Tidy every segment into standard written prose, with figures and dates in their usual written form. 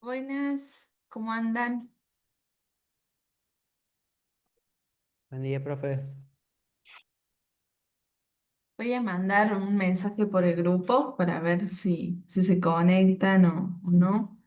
Buenas, ¿cómo andan? Buen día, profe. Voy a mandar un mensaje por el grupo para ver si se conectan o no.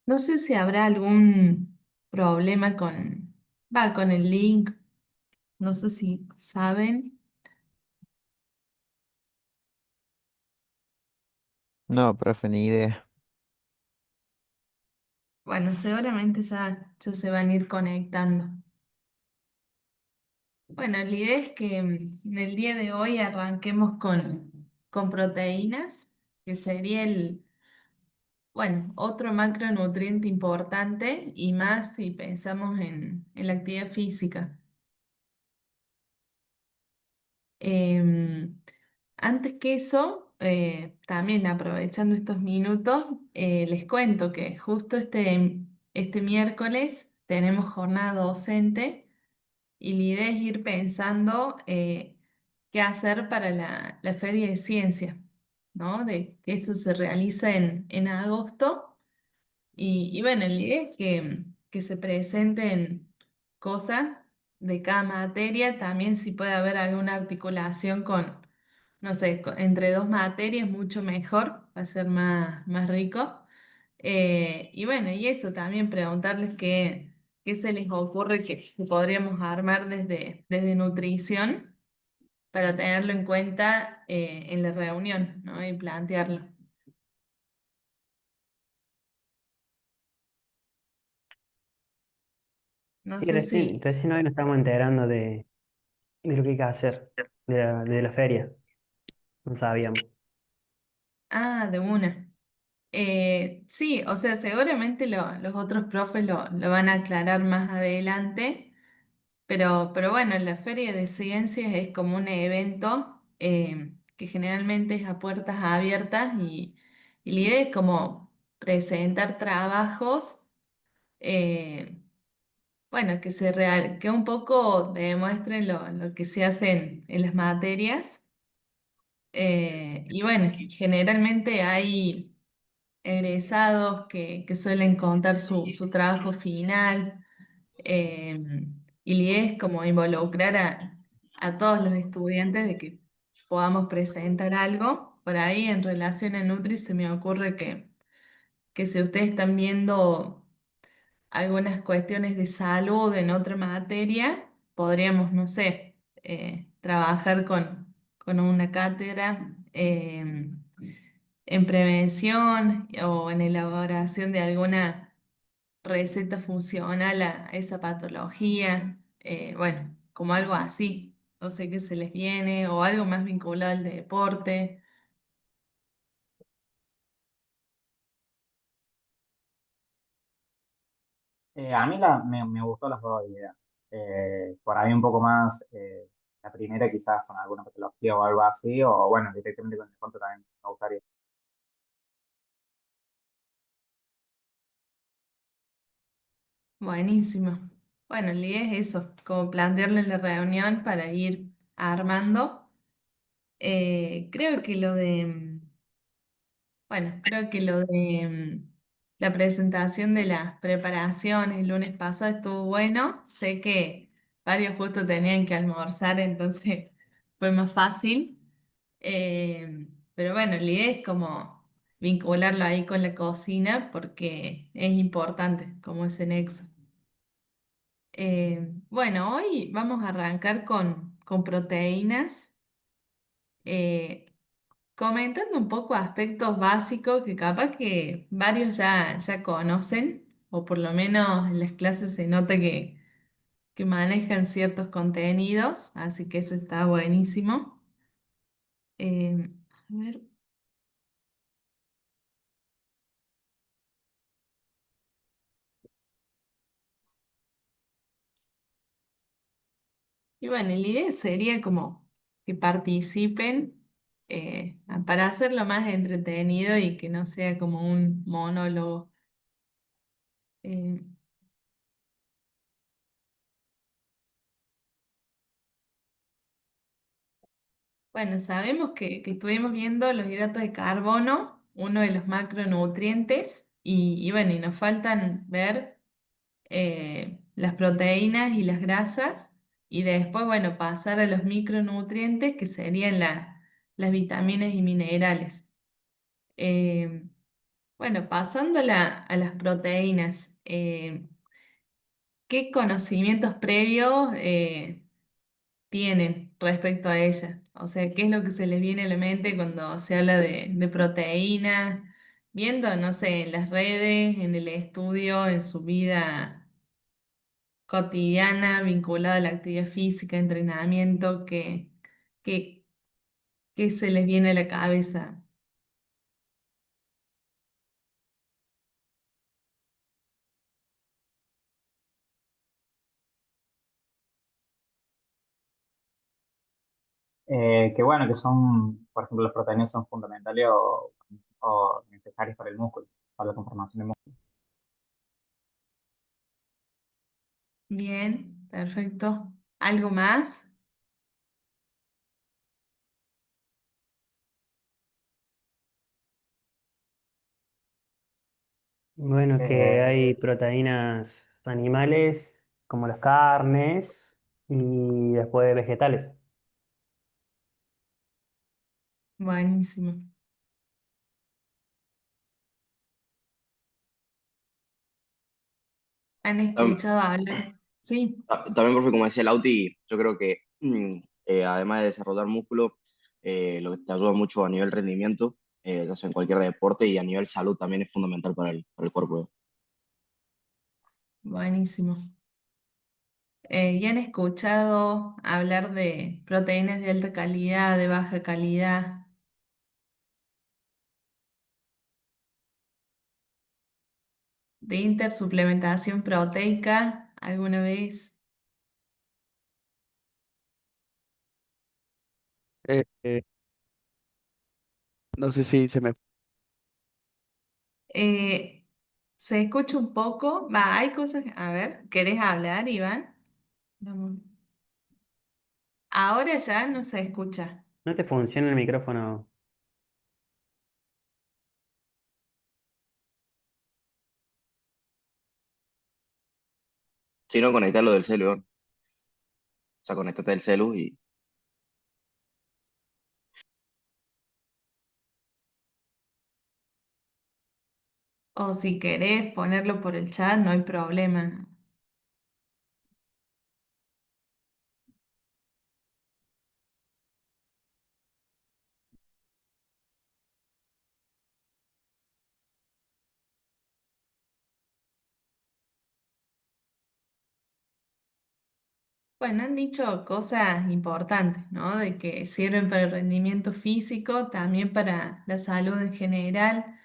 No sé si habrá algún problema con el link, no sé si saben. No, profe, ni idea. Bueno, seguramente ya se van a ir conectando. Bueno, la idea es que en el día de hoy arranquemos con proteínas, que sería bueno, otro macronutriente importante y más si pensamos en la actividad física. Em, Antes que eso, también aprovechando estos minutos, les cuento que justo este miércoles tenemos jornada docente y la idea es ir pensando qué hacer para la Feria de Ciencia, ¿no? De que eso se realiza en agosto. Y bueno, la idea es que se presenten cosas de cada materia, también si puede haber alguna articulación no sé, entre dos materias, mucho mejor, va a ser más rico. Y bueno, y eso también preguntarles qué se les ocurre que podríamos armar desde nutrición para tenerlo en cuenta en la reunión, ¿no? Y plantearlo. No Sí, sé recién hoy nos estamos enterando de lo que hay que hacer, de la feria. No sabíamos. Ah, de una. Sí, o sea, seguramente los otros profes lo van a aclarar más adelante, pero bueno, la Feria de Ciencias es como un evento que generalmente es a puertas abiertas y la idea es como presentar trabajos, eh, bueno, que un poco demuestren lo que se hace en las materias. Y bueno, generalmente hay egresados que suelen contar su trabajo final, eh, y la idea es como involucrar a todos los estudiantes de que podamos presentar algo. Por ahí en relación a Nutri se me ocurre que si ustedes están viendo algunas cuestiones de salud en otra materia, podríamos, no sé, trabajar con una cátedra. En prevención o en elaboración de alguna receta funcional a esa patología, bueno, como algo así, no sé qué se les viene, o algo más vinculado al deporte. A mí me gustó las dos ideas. Por ahí un poco más, la primera quizás con alguna patología o algo así, o bueno, directamente con el descuento también me gustaría. Buenísimo. Bueno, la idea es eso, como plantearle la reunión para ir armando. Creo que lo de, bueno, creo que lo de la presentación de las preparaciones el lunes pasado estuvo bueno. Sé que varios justo tenían que almorzar, entonces fue más fácil. Pero bueno, la idea es como vincularlo ahí con la cocina porque es importante como ese nexo. Bueno, hoy vamos a arrancar con proteínas, eh, comentando un poco aspectos básicos que capaz que varios ya conocen, o por lo menos en las clases se nota que manejan ciertos contenidos, así que eso está buenísimo. A ver. Y bueno, la idea sería como que participen para hacerlo más entretenido y que no sea como un monólogo. Eh, bueno, sabemos que estuvimos viendo los hidratos de carbono, uno de los macronutrientes, y bueno, y nos faltan ver las proteínas y las grasas, y después, bueno, pasar a los micronutrientes, que serían las vitaminas y minerales. Eh, bueno, pasando a las proteínas, ¿qué conocimientos previos tienen respecto a ellas? O sea, ¿qué es lo que se les viene a la mente cuando se habla de proteínas? Viendo, no sé, en las redes, en el estudio, en su vida cotidiana, vinculada a la actividad física, entrenamiento, qué, qué se les viene a la cabeza? Que bueno, que son, por ejemplo, las proteínas son fundamentales o necesarias para el músculo, para la conformación del músculo. Bien, perfecto. ¿Algo más? Bueno, que hay Eh, proteínas animales como las carnes y después vegetales. Buenísimo. ¿Han Tam- escuchado hablar? Sí, También, profe, como decía Lauti, yo creo que además de desarrollar músculo, lo que te ayuda mucho a nivel rendimiento, ya sea en cualquier deporte y a nivel salud también es fundamental para el cuerpo. buenísimo. ¿Y han escuchado hablar de proteínas de alta calidad, de baja calidad, de intersuplementación proteica alguna vez? Eh, eh, no sé si se me... Eh, ¿Se escucha un poco? Va, hay cosas. A ver, ¿querés hablar, Iván? Vamos. Ahora ya no se escucha. ¿No te funciona el micrófono? Si no, conectarlo del celu, ¿no? O sea, conectate del celu y O si querés ponerlo por el chat, no hay problema. Bueno, han dicho cosas importantes, ¿no? De que sirven para el rendimiento físico, también para la salud en general,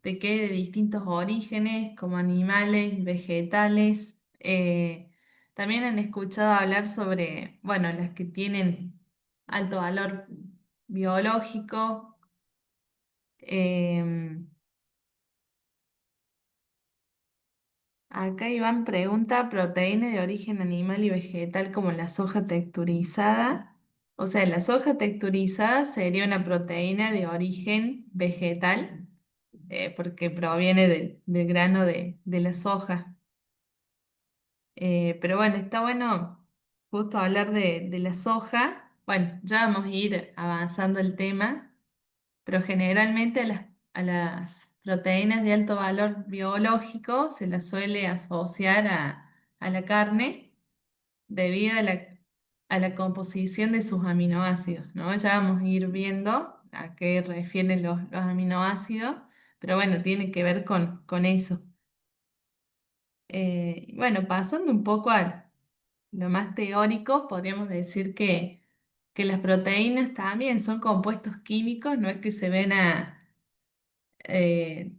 de que hay de distintos orígenes, como animales, vegetales. También han escuchado hablar sobre, bueno, las que tienen alto valor biológico. em, Acá Iván pregunta, proteína de origen animal y vegetal como la soja texturizada. O sea, la soja texturizada sería una proteína de origen vegetal, porque proviene del grano de la soja. Pero bueno, está bueno justo hablar de la soja. Bueno, ya vamos a ir avanzando el tema, pero generalmente a las proteínas de alto valor biológico se las suele asociar a la carne debido a la composición de sus aminoácidos, ¿no? Ya vamos a ir viendo a qué refieren los aminoácidos, pero bueno, tiene que ver con eso. Bueno, pasando un poco a lo más teórico, podríamos decir que las proteínas también son compuestos químicos, no es que se ven eh,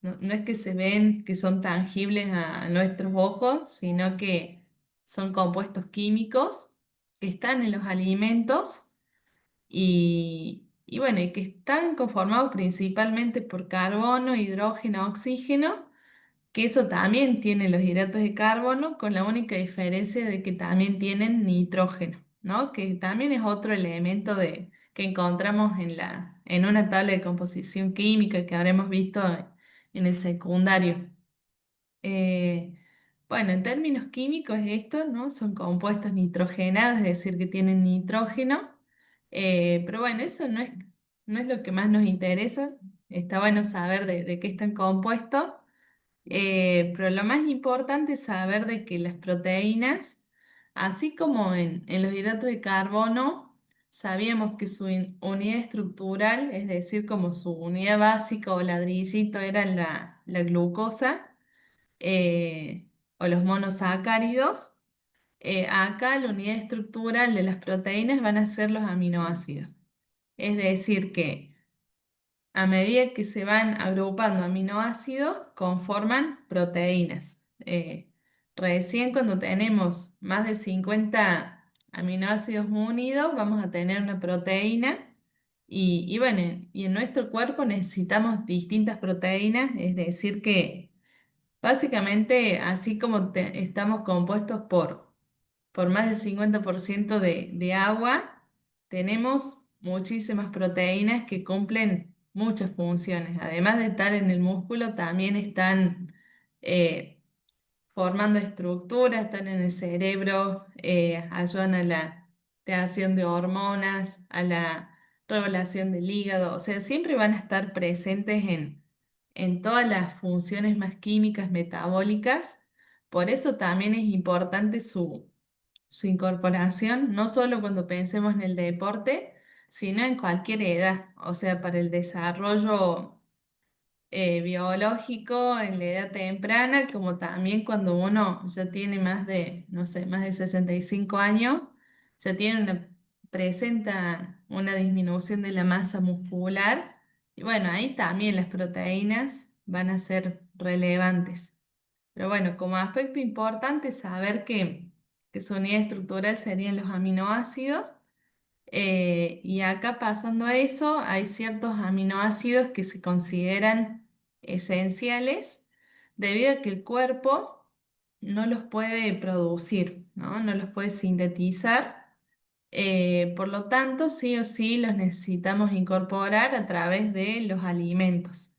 no es que se ven que son tangibles a nuestros ojos, sino que son compuestos químicos que están en los alimentos y bueno, y que están conformados principalmente por carbono, hidrógeno, oxígeno, que eso también tiene los hidratos de carbono, con la única diferencia de que también tienen nitrógeno, ¿no? Que también es otro elemento que encontramos en una tabla de composición química que habremos visto en el secundario. Eh, bueno, en términos químicos esto, ¿no? Son compuestos nitrogenados, es decir, que tienen nitrógeno. Pero bueno, eso no es lo que más nos interesa. Está bueno saber de qué están compuestos. Pero lo más importante es saber de que las proteínas, así como en los hidratos de carbono, sabíamos que su unidad estructural, es decir, como su unidad básica o ladrillito era la glucosa, o los monosacáridos. Acá la unidad estructural de las proteínas van a ser los aminoácidos. Es decir, que a medida que se van agrupando aminoácidos, conforman proteínas. Recién cuando tenemos más de 50 aminoácidos unidos, vamos a tener una proteína. Y bueno, y en nuestro cuerpo necesitamos distintas proteínas, es decir, que básicamente, así como estamos compuestos por más del 50% de agua, tenemos muchísimas proteínas que cumplen muchas funciones. Además de estar en el músculo, también están eh, formando estructuras, están en el cerebro, ayudan a la creación de hormonas, a la regulación del hígado. O sea, siempre van a estar presentes en todas las funciones más químicas, metabólicas. Por eso también es importante su incorporación, no solo cuando pensemos en el deporte, sino en cualquier edad, o sea, para el desarrollo biológico en la edad temprana, como también cuando uno ya tiene más de, no sé, más de 65 años, ya tiene presenta una disminución de la masa muscular, y bueno, ahí también las proteínas van a ser relevantes. Pero bueno, como aspecto importante saber que su unidad estructural serían los aminoácidos. Y acá pasando a eso, hay ciertos aminoácidos que se consideran esenciales debido a que el cuerpo no los puede producir, ¿no? No los puede sintetizar. Por lo tanto, sí o sí los necesitamos incorporar a través de los alimentos.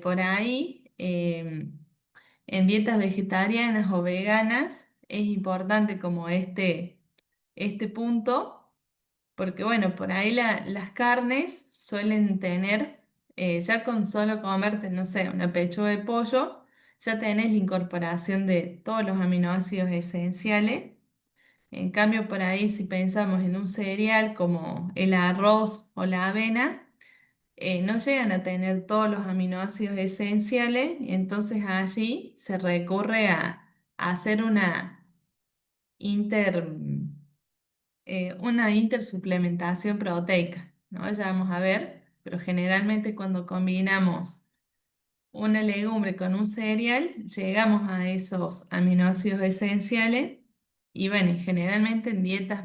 Por ahí, en dietas vegetarianas o veganas, es importante como este punto porque bueno, por ahí las carnes suelen tener, ya con solo comerte, no sé, una pechuga de pollo, ya tenés la incorporación de todos los aminoácidos esenciales. En cambio, por ahí si pensamos en un cereal como el arroz o la avena, no llegan a tener todos los aminoácidos esenciales y entonces allí se recurre a hacer inter una intersuplementación proteica, ¿no? Ya vamos a ver, pero generalmente cuando combinamos una legumbre con un cereal, llegamos a esos aminoácidos esenciales y bueno, y generalmente en dietas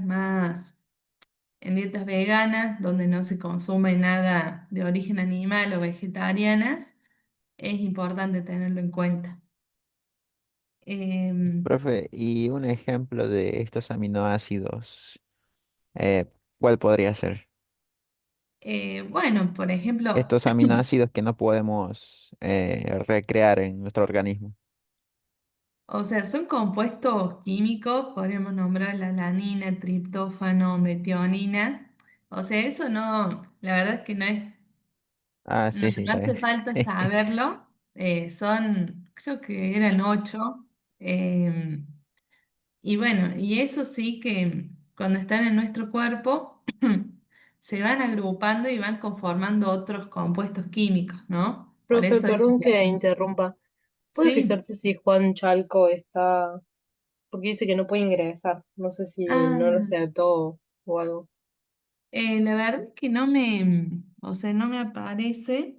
veganas, donde no se consume nada de origen animal o vegetarianas, es importante tenerlo en cuenta. Em, Profe, y un ejemplo de estos aminoácidos, ¿cuál podría ser? bueno, por ejemplo, Estos aminoácidos que no podemos recrear en nuestro organismo. o sea, son compuestos químicos, podríamos nombrar la alanina, triptófano, metionina. O sea, eso no, la verdad es que Ah, no, sí, sí, no está bien. hace falta saberlo. Creo que eran 8. em, y bueno, y eso sí que cuando están en nuestro cuerpo se van agrupando y van conformando otros compuestos químicos, ¿no? Por Profe, eso es... perdón que interrumpa. ¿Puede Sí. fijarse si Juan Chalco está, porque dice que no puede ingresar? No sé si no lo Ah, aceptó o algo. la verdad es que o sea, no me aparece.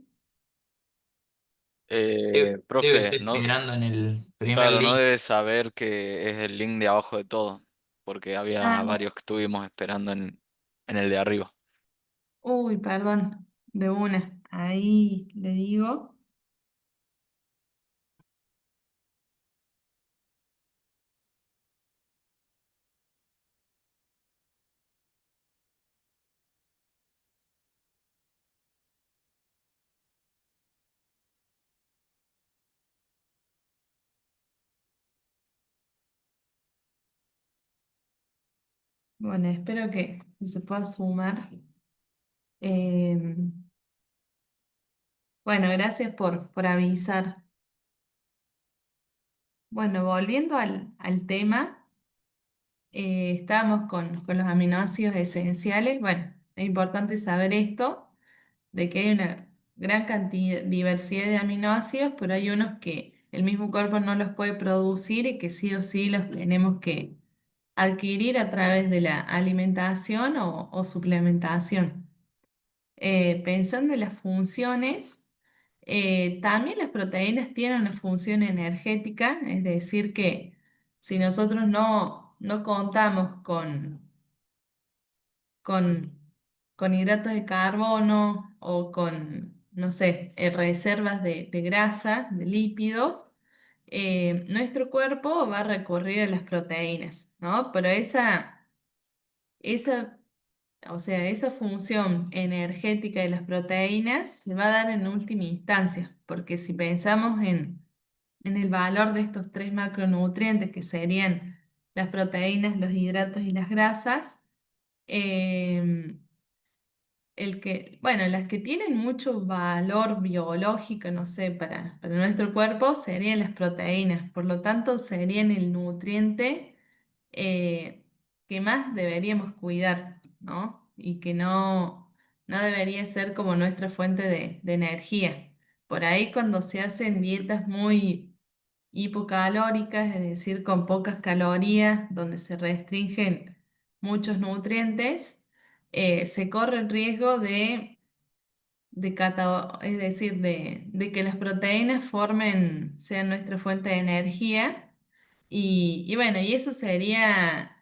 Debe Profe, estar no, esperando en el primer claro, no link. debes saber que es el link de abajo de todo, porque había Ah, varios que estuvimos esperando en el de arriba. uy, perdón, de una. Ahí le digo. Bueno, espero que se pueda sumar. Em, bueno, gracias por avisar. Bueno, volviendo al tema, estábamos con los aminoácidos esenciales. Bueno, es importante saber esto, de que hay una gran cantidad, diversidad de aminoácidos, pero hay unos que el mismo cuerpo no los puede producir y que sí o sí los tenemos que adquirir a través de la alimentación o suplementación. Pensando en las funciones, también las proteínas tienen una función energética, es decir, que si nosotros no contamos con, con hidratos de carbono o con, no sé, reservas de grasa, de lípidos, nuestro cuerpo va a recurrir a las proteínas, ¿no? Pero esa o sea, esa función energética de las proteínas se va a dar en última instancia, porque si pensamos en el valor de estos tres macronutrientes, que serían las proteínas, los hidratos y las grasas, eh, bueno, las que tienen mucho valor biológico, no sé, para nuestro cuerpo serían las proteínas, por lo tanto serían el nutriente eh, que más deberíamos cuidar, ¿no? Y que no debería ser como nuestra fuente de energía. Por ahí cuando se hacen dietas muy hipocalóricas, es decir, con pocas calorías, donde se restringen muchos nutrientes, se corre el riesgo es decir, de que las proteínas sean nuestra fuente de energía. Y bueno, y eso sería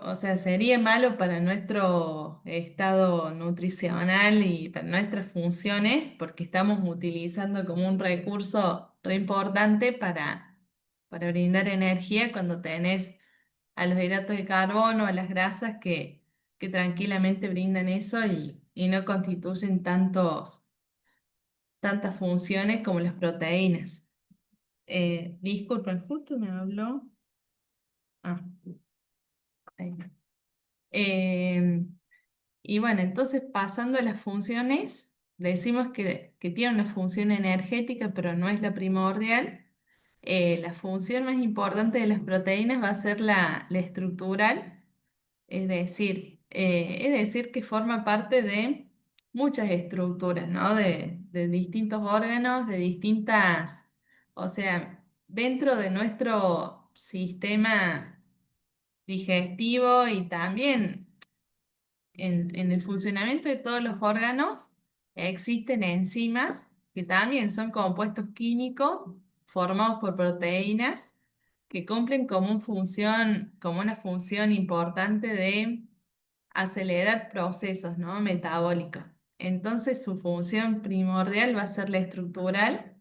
o sea, sería malo para nuestro estado nutricional y para nuestras funciones, porque estamos utilizando como un recurso re importante para brindar energía cuando tenés a los hidratos de carbono, a las grasas que tranquilamente brindan eso y no constituyen tantas funciones como las proteínas. Disculpen, justo me habló. Ah, ahí está. Em, Y bueno, entonces pasando a las funciones, decimos que tiene una función energética, pero no es la primordial. La función más importante de las proteínas va a ser la estructural, es decir, que forma parte de muchas estructuras, ¿no? De distintos órganos, o sea, dentro de nuestro sistema digestivo y también en el funcionamiento de todos los órganos existen enzimas que también son compuestos químicos formados por proteínas que cumplen como una función importante de acelerar procesos, ¿no? Metabólicos. Entonces su función primordial va a ser la estructural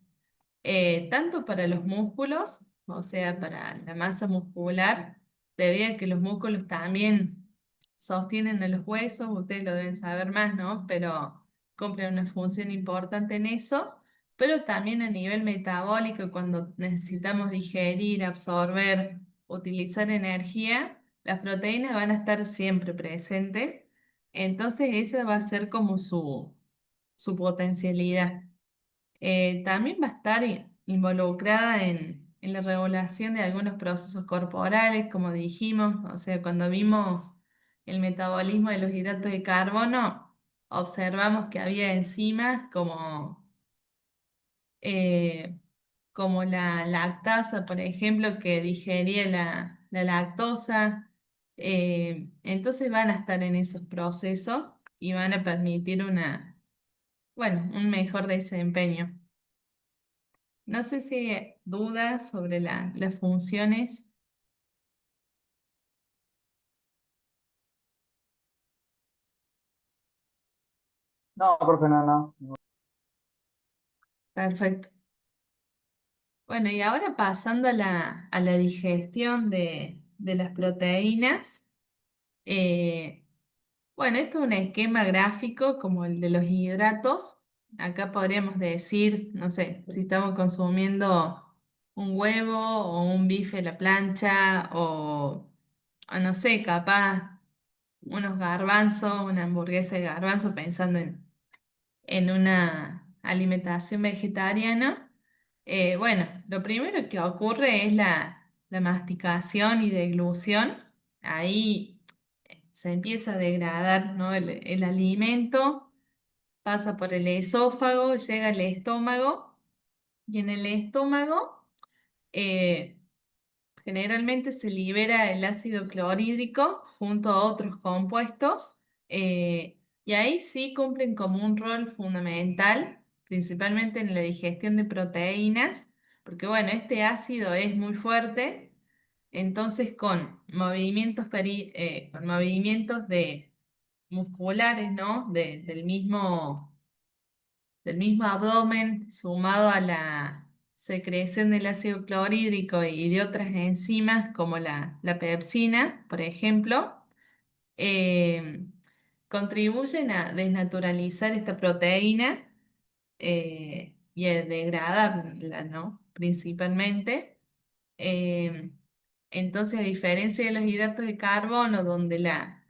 tanto para los músculos, o sea, para la masa muscular, debido a que los músculos también sostienen a los huesos, ustedes lo deben saber más, ¿no? Pero cumplen una función importante en eso, pero también a nivel metabólico, cuando necesitamos digerir, absorber, utilizar energía, las proteínas van a estar siempre presentes, entonces esa va a ser como su potencialidad. También va a estar involucrada en la regulación de algunos procesos corporales, como dijimos, o sea, cuando vimos el metabolismo de los hidratos de carbono, observamos que había enzimas eh, como la lactasa, por ejemplo, que digería la lactosa. Entonces van a estar en esos procesos y van a permitir bueno, un mejor desempeño. No sé si hay dudas sobre las funciones. No, profe, no. Perfecto. Bueno, y ahora pasando a la digestión de las proteínas. eh, bueno, esto es un esquema gráfico como el de los hidratos. Acá podríamos decir, no sé, si estamos consumiendo un huevo o un bife a la plancha o no sé, capaz unos garbanzos, una hamburguesa de garbanzo pensando en una alimentación vegetariana. Bueno, lo primero que ocurre es la masticación y deglución. Ahí se empieza a degradar, ¿no? el alimento, pasa por el esófago, llega al estómago y en el estómago eh, generalmente se libera el ácido clorhídrico junto a otros compuestos, y ahí sí cumplen como un rol fundamental, principalmente en la digestión de proteínas, porque bueno, este ácido es muy fuerte, entonces con movimientos musculares, ¿no? Del mismo abdomen, sumado a la secreción del ácido clorhídrico y de otras enzimas como la pepsina, por ejemplo, eh, contribuyen a desnaturalizar esta proteína y a degradarla, ¿no? Principalmente. Eh, entonces, a diferencia de los hidratos de carbono, donde la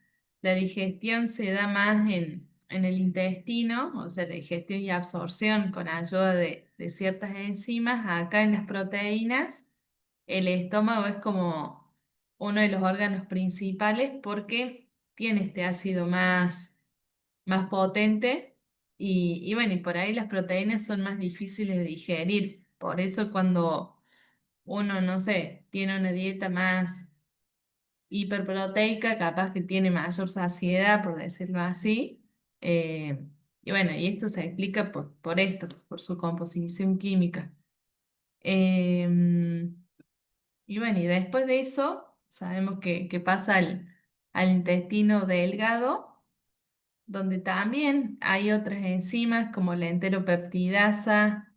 digestión se da más en el intestino, o sea, la digestión y absorción con ayuda de ciertas enzimas, acá en las proteínas, el estómago es como uno de los órganos principales porque tiene este ácido más potente y bueno, y por ahí las proteínas son más difíciles de digerir. Por eso cuando uno, no sé, tiene una dieta más hiperproteica, capaz que tiene mayor saciedad, por decirlo así. eh, y bueno, y esto se explica por esto, por su composición química. Em, y bueno, y después de eso, sabemos que pasa al intestino delgado, donde también hay otras enzimas como la enteropeptidasa,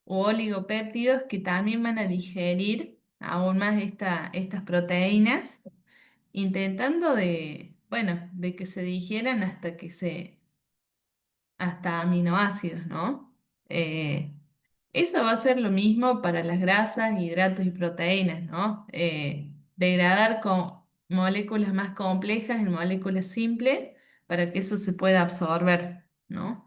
u oligopéptidos que también van a digerir aún más estas proteínas, intentando bueno, de que se digieran hasta aminoácidos, ¿no? Eso va a ser lo mismo para las grasas, hidratos y proteínas, ¿no? Degradar con moléculas más complejas en moléculas simples para que eso se pueda absorber, ¿no?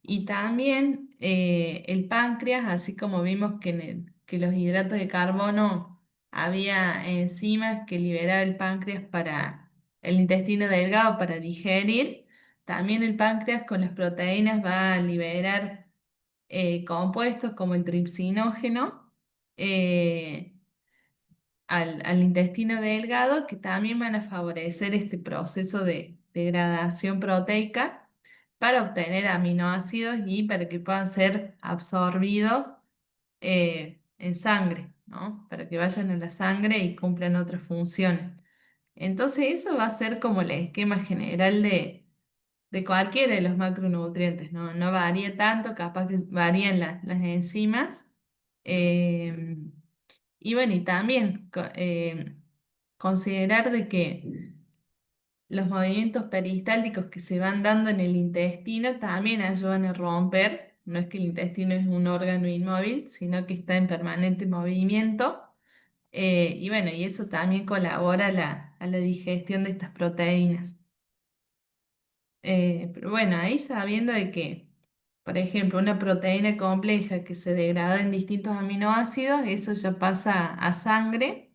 Y también el páncreas, así como vimos que los hidratos de carbono había enzimas que liberaba el páncreas para el intestino delgado para digerir, también el páncreas con las proteínas va a liberar compuestos como el tripsinógeno eh, al intestino delgado que también van a favorecer este proceso de degradación proteica para obtener aminoácidos y para que puedan ser absorbidos en sangre, ¿no? Para que vayan a la sangre y cumplan otras funciones. Entonces eso va a ser como el esquema general de cualquiera de los macronutrientes, ¿no? No varía tanto, capaz que varían las enzimas. Eh, y bueno, y también considerar de que los movimientos peristálticos que se van dando en el intestino también ayudan a romper. No es que el intestino es un órgano inmóvil, sino que está en permanente movimiento. Y bueno, y eso también colabora a la digestión de estas proteínas. Pero bueno, ahí sabiendo de que, por ejemplo, una proteína compleja que se degrada en distintos aminoácidos, eso ya pasa a sangre.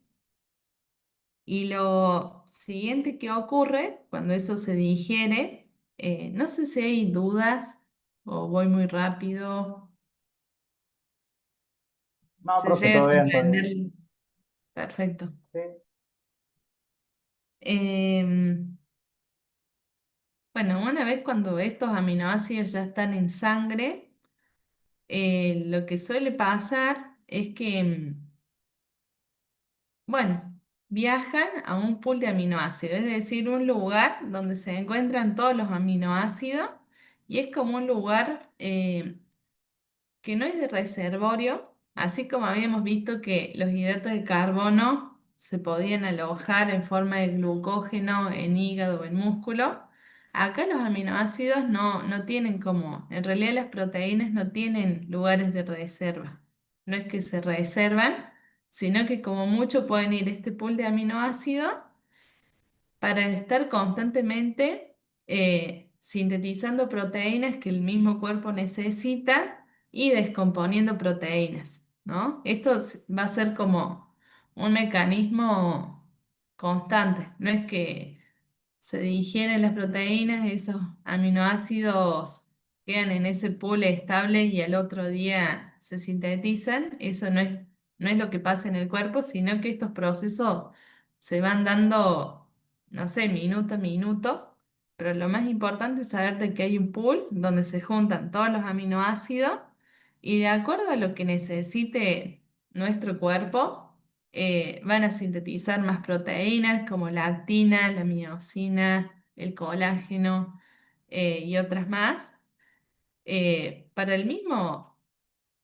Y lo siguiente que ocurre cuando eso se digiere, no sé si hay dudas o voy muy rápido, No, se profe, llega a todo bien, todo bien. comprender. Perfecto. Sí. Em, bueno, una vez cuando estos aminoácidos ya están en sangre, lo que suele pasar es que, bueno, viajan a un pool de aminoácidos, es decir, un lugar donde se encuentran todos los aminoácidos y es como un lugar que no es de reservorio, así como habíamos visto que los hidratos de carbono se podían alojar en forma de glucógeno en hígado o en músculo. Acá los aminoácidos no tienen como, en realidad las proteínas no tienen lugares de reserva. No es que se reservan, sino que como mucho pueden ir a este pool de aminoácidos para estar constantemente sintetizando proteínas que el mismo cuerpo necesita y descomponiendo proteínas, ¿no? Esto va a ser como un mecanismo constante, no es que se digieren las proteínas, esos aminoácidos quedan en ese pool estable y al otro día se sintetizan. Eso no es lo que pasa en el cuerpo, sino que estos procesos se van dando, no sé, minuto a minuto. Pero lo más importante es saber de que hay un pool donde se juntan todos los aminoácidos y de acuerdo a lo que necesite nuestro cuerpo van a sintetizar más proteínas como la actina, la miosina, el colágeno y otras más para el mismo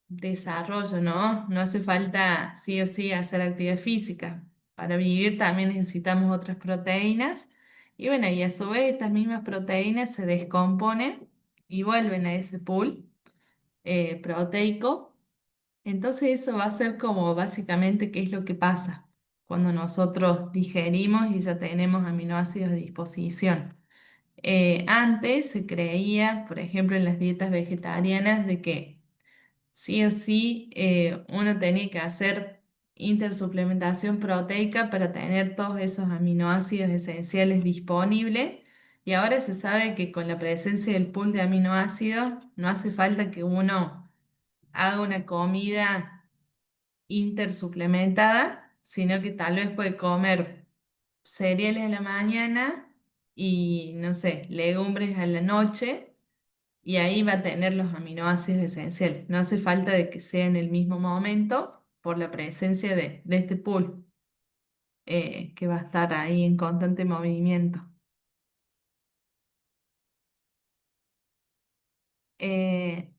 desarrollo, ¿no? No hace falta sí o sí hacer actividad física. Para vivir también necesitamos otras proteínas y bueno, y a su vez estas mismas proteínas se descomponen y vuelven a ese pool proteico. Entonces eso va a ser como básicamente qué es lo que pasa cuando nosotros digerimos y ya tenemos aminoácidos a disposición. Antes se creía, por ejemplo, en las dietas vegetarianas, de que sí o sí uno tenía que hacer intersuplementación proteica para tener todos esos aminoácidos esenciales disponibles. Y ahora se sabe que con la presencia del pool de aminoácidos no hace falta que uno haga una comida intersuplementada, sino que tal vez puede comer cereales a la mañana y, no sé, legumbres a la noche, y ahí va a tener los aminoácidos esenciales. No hace falta de que sea en el mismo momento por la presencia de este pool que va a estar ahí en constante movimiento. Eh,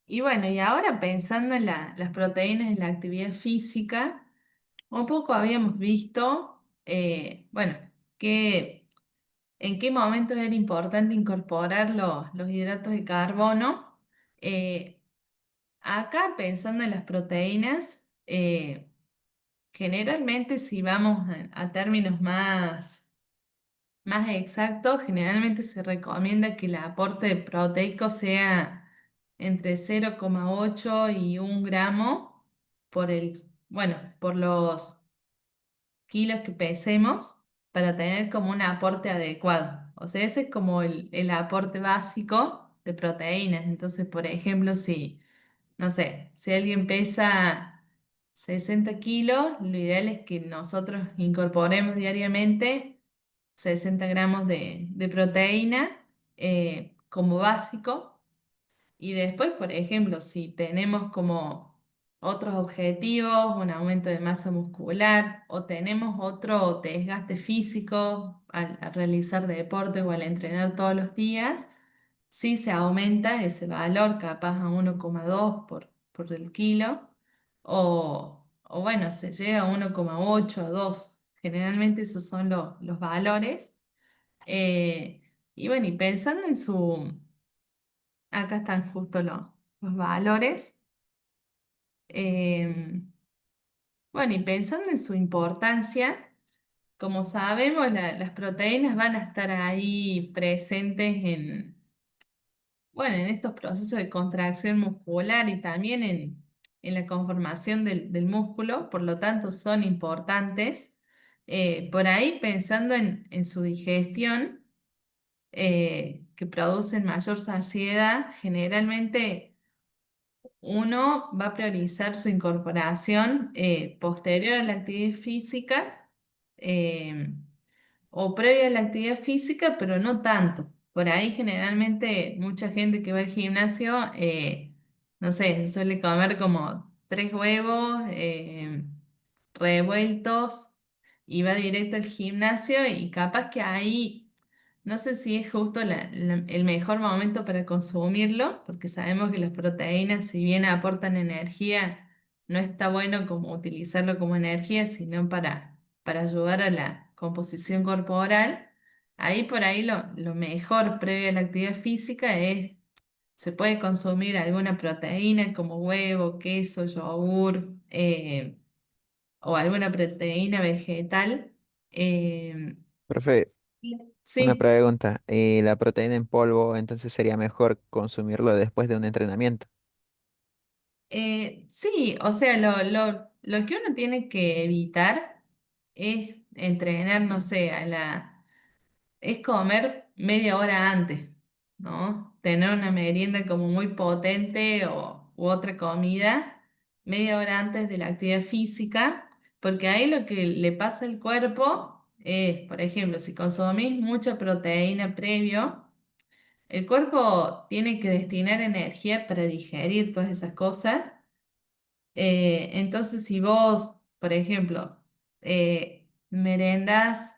y bueno, y ahora pensando en las proteínas en la actividad física, un poco habíamos visto, bueno, que en qué momento era importante incorporar los hidratos de carbono. Eh, Acá pensando en las proteínas, generalmente si vamos a términos más exactos, generalmente se recomienda que el aporte proteico sea entre 0,8 y 1 gramo bueno, por los kilos que pesemos para tener como un aporte adecuado. O sea, ese es como el aporte básico de proteínas. Entonces, por ejemplo, si, no sé, si alguien pesa 60 kilos, lo ideal es que nosotros incorporemos diariamente 60 gramos de proteína como básico. Y después, por ejemplo, si tenemos como otros objetivos, un aumento de masa muscular o tenemos otro desgaste físico al realizar deporte o al entrenar todos los días, sí se aumenta ese valor capaz a 1,2 por el kilo o bueno, se llega a 1,8 a 2. Generalmente esos son los valores. Eh, y bueno, y pensando en acá están justo los valores. Em, bueno, y pensando en su importancia, como sabemos, las proteínas van a estar ahí presentes bueno, en estos procesos de contracción muscular y también en la conformación del músculo, por lo tanto son importantes. Por ahí pensando en su digestión, que producen mayor saciedad, generalmente uno va a priorizar su incorporación posterior a la actividad física eh, o previa a la actividad física, pero no tanto. Por ahí generalmente mucha gente que va al gimnasio, no sé, suele comer como 3 huevos revueltos y va directo al gimnasio y capaz que ahí no sé si es justo el mejor momento para consumirlo, porque sabemos que las proteínas, si bien aportan energía, no está bueno como utilizarlo como energía, sino para ayudar a la composición corporal. Ahí por ahí lo mejor previo a la actividad física se puede consumir alguna proteína como huevo, queso, yogur, o alguna proteína vegetal. eh, Profe, una sí. pregunta. ¿La proteína en polvo entonces sería mejor consumirlo después de un entrenamiento? Sí, o sea, lo que uno tiene que evitar es entrenar, no sé, es comer media hora antes, ¿no? Tener una merienda como muy potente u otra comida media hora antes de la actividad física, porque ahí lo que le pasa al cuerpo es, por ejemplo, si consumís mucha proteína previo, el cuerpo tiene que destinar energía para digerir todas esas cosas. Entonces, si vos, por ejemplo, merendás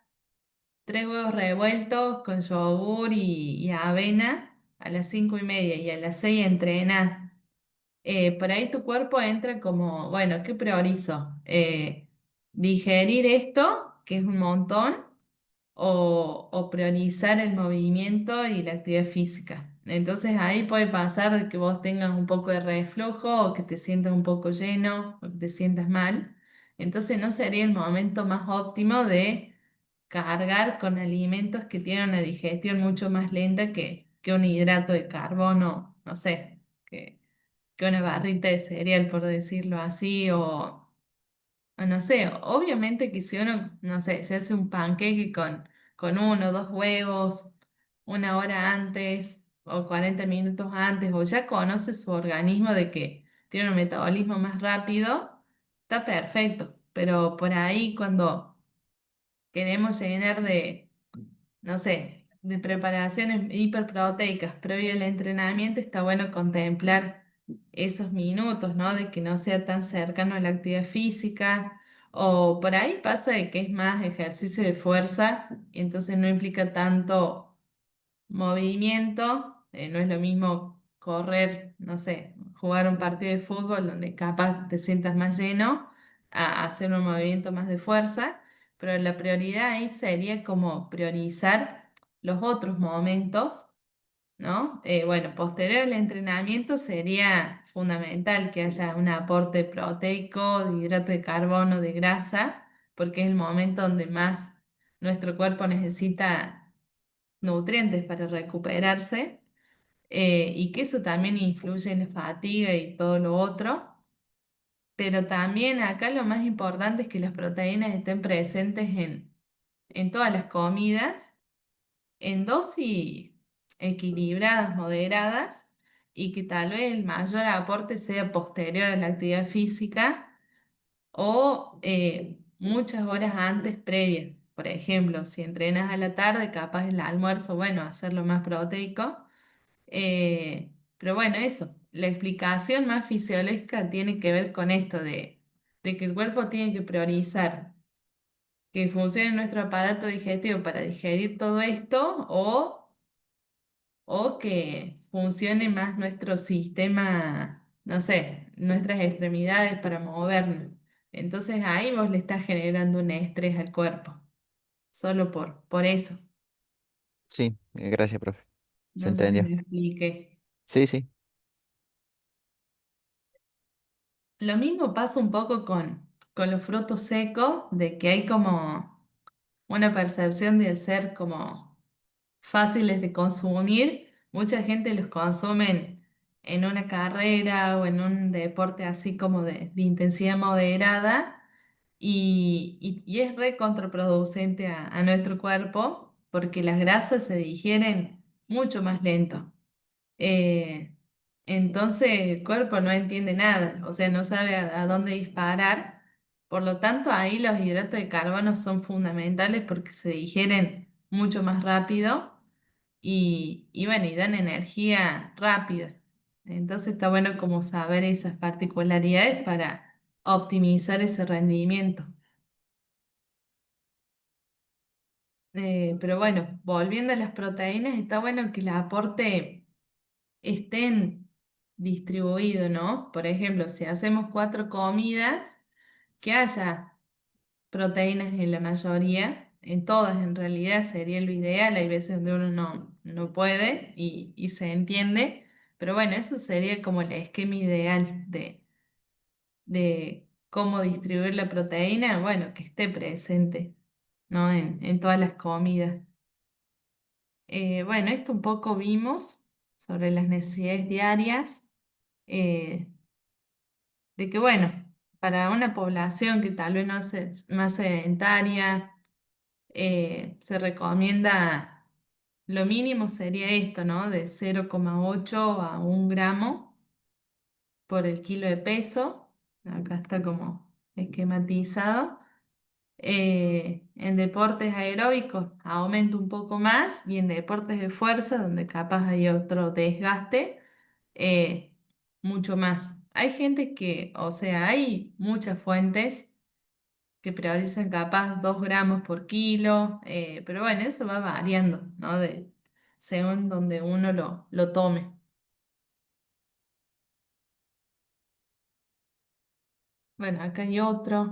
3 huevos revueltos con yogur y avena a las 5:30 y a las 6 entrenás, por ahí tu cuerpo entra como, bueno, ¿qué priorizo? Digerir esto, que es un montón, o priorizar el movimiento y la actividad física. Entonces ahí puede pasar de que vos tengas un poco de reflujo o que te sientas un poco lleno o que te sientas mal. Entonces no sería el momento más óptimo de cargar con alimentos que tienen una digestión mucho más lenta que un hidrato de carbono, no sé, que una barrita de cereal, por decirlo así, o no sé, obviamente que si uno, no sé, se hace un panqueque con 1 o 2 huevos, 1 hora antes o 40 minutos antes, o ya conoce su organismo de que tiene un metabolismo más rápido, está perfecto. Pero por ahí cuando queremos llenar no sé, de preparaciones hiperproteicas previo al entrenamiento, está bueno contemplar esos minutos, ¿no? De que no sea tan cercano a la actividad física. O por ahí pasa de que es más ejercicio de fuerza y entonces no implica tanto movimiento. No es lo mismo correr, no sé, jugar un partido de fútbol donde capaz te sientas más lleno a hacer un movimiento más de fuerza, pero la prioridad ahí sería como priorizar los otros momentos, ¿no? Bueno, posterior al entrenamiento sería fundamental que haya un aporte proteico, de hidrato de carbono, de grasa, porque es el momento donde más nuestro cuerpo necesita nutrientes para recuperarse, y que eso también influye en la fatiga y todo lo otro. Pero también acá lo más importante es que las proteínas estén presentes en todas las comidas, en dosis equilibradas, moderadas, y que tal vez el mayor aporte sea posterior a la actividad física o muchas horas antes previas. Por ejemplo, si entrenas a la tarde, capaz el almuerzo, bueno, hacerlo más proteico. Pero bueno, eso, la explicación más fisiológica tiene que ver con esto de que el cuerpo tiene que priorizar que funcione nuestro aparato digestivo para digerir todo esto o que funcione más nuestro sistema, no sé, nuestras extremidades para movernos. Entonces ahí vos le estás generando un estrés al cuerpo, solo por eso. Sí, gracias, profe. Se No sé si entendió. me expliqué. Sí, sí. Lo mismo pasa un poco con los frutos secos, de que hay como una percepción de ser como fáciles de consumir. Mucha gente los consume en una carrera o en un deporte así como de intensidad moderada y es re contraproducente a nuestro cuerpo porque las grasas se digieren mucho más lento. Eh, entonces el cuerpo no entiende nada, o sea, no sabe a dónde disparar. Por lo tanto, ahí los hidratos de carbono son fundamentales porque se digieren mucho más rápido y bueno, y dan energía rápida. Entonces está bueno como saber esas particularidades para optimizar ese rendimiento. Pero bueno, volviendo a las proteínas, está bueno que el aporte estén distribuidos, ¿no? Por ejemplo, si hacemos 4 comidas, que haya proteínas en la mayoría, en todas en realidad sería lo ideal, hay veces donde uno no puede y se entiende, pero bueno, eso sería como el esquema ideal de cómo distribuir la proteína, bueno, que esté presente, ¿no? En todas las comidas. Bueno, esto un poco vimos sobre las necesidades diarias. eh, de que, bueno, para una población que tal vez no es más sedentaria, se recomienda, lo mínimo sería esto, ¿no? De 0,8 a 1 gramo por el kilo de peso. Acá está como esquematizado. En deportes aeróbicos aumenta un poco más y en deportes de fuerza, donde capaz hay otro desgaste, eh, mucho más. Hay gente que, o sea, hay muchas fuentes que priorizan capaz 2 gramos por kilo, pero bueno, eso va variando, ¿no? Según donde uno lo tome. Bueno, acá hay otras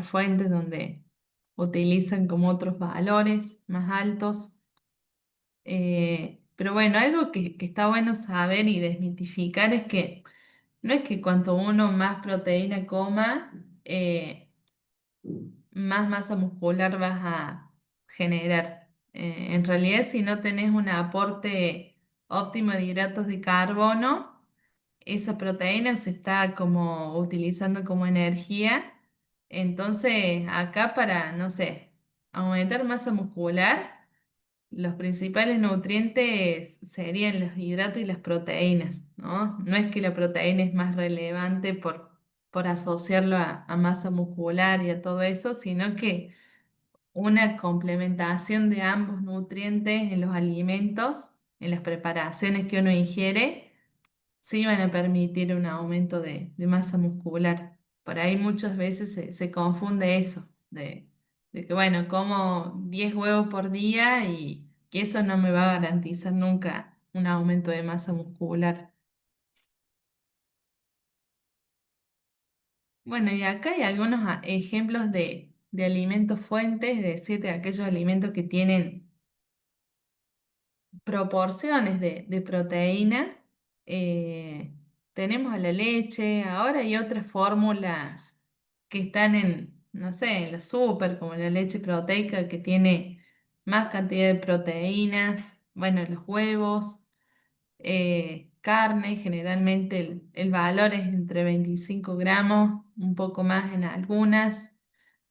fuentes donde utilizan como otros valores más altos. Pero bueno, algo que está bueno saber y desmitificar es que no es que cuanto uno más proteína coma, más masa muscular vas a generar. En realidad, si no tenés un aporte óptimo de hidratos de carbono, esa proteína se está como utilizando como energía. Entonces, acá para, no sé, aumentar masa muscular. Los principales nutrientes serían los hidratos y las proteínas, ¿no? No es que la proteína es más relevante por asociarlo a masa muscular y a todo eso, sino que una complementación de ambos nutrientes en los alimentos, en las preparaciones que uno ingiere, sí van a permitir un aumento de masa muscular. Por ahí muchas veces se confunde eso, de que bueno, como 10 huevos por día y que eso no me va a garantizar nunca un aumento de masa muscular. Bueno, y acá hay algunos ejemplos de alimentos fuentes, es decir, de aquellos alimentos que tienen proporciones de proteína. eh, Tenemos a la leche, ahora hay otras fórmulas que están en, no sé, en la super, como la leche proteica que tiene más cantidad de proteínas, bueno, los huevos, carne, generalmente el valor es entre 25 gramos, un poco más en algunas,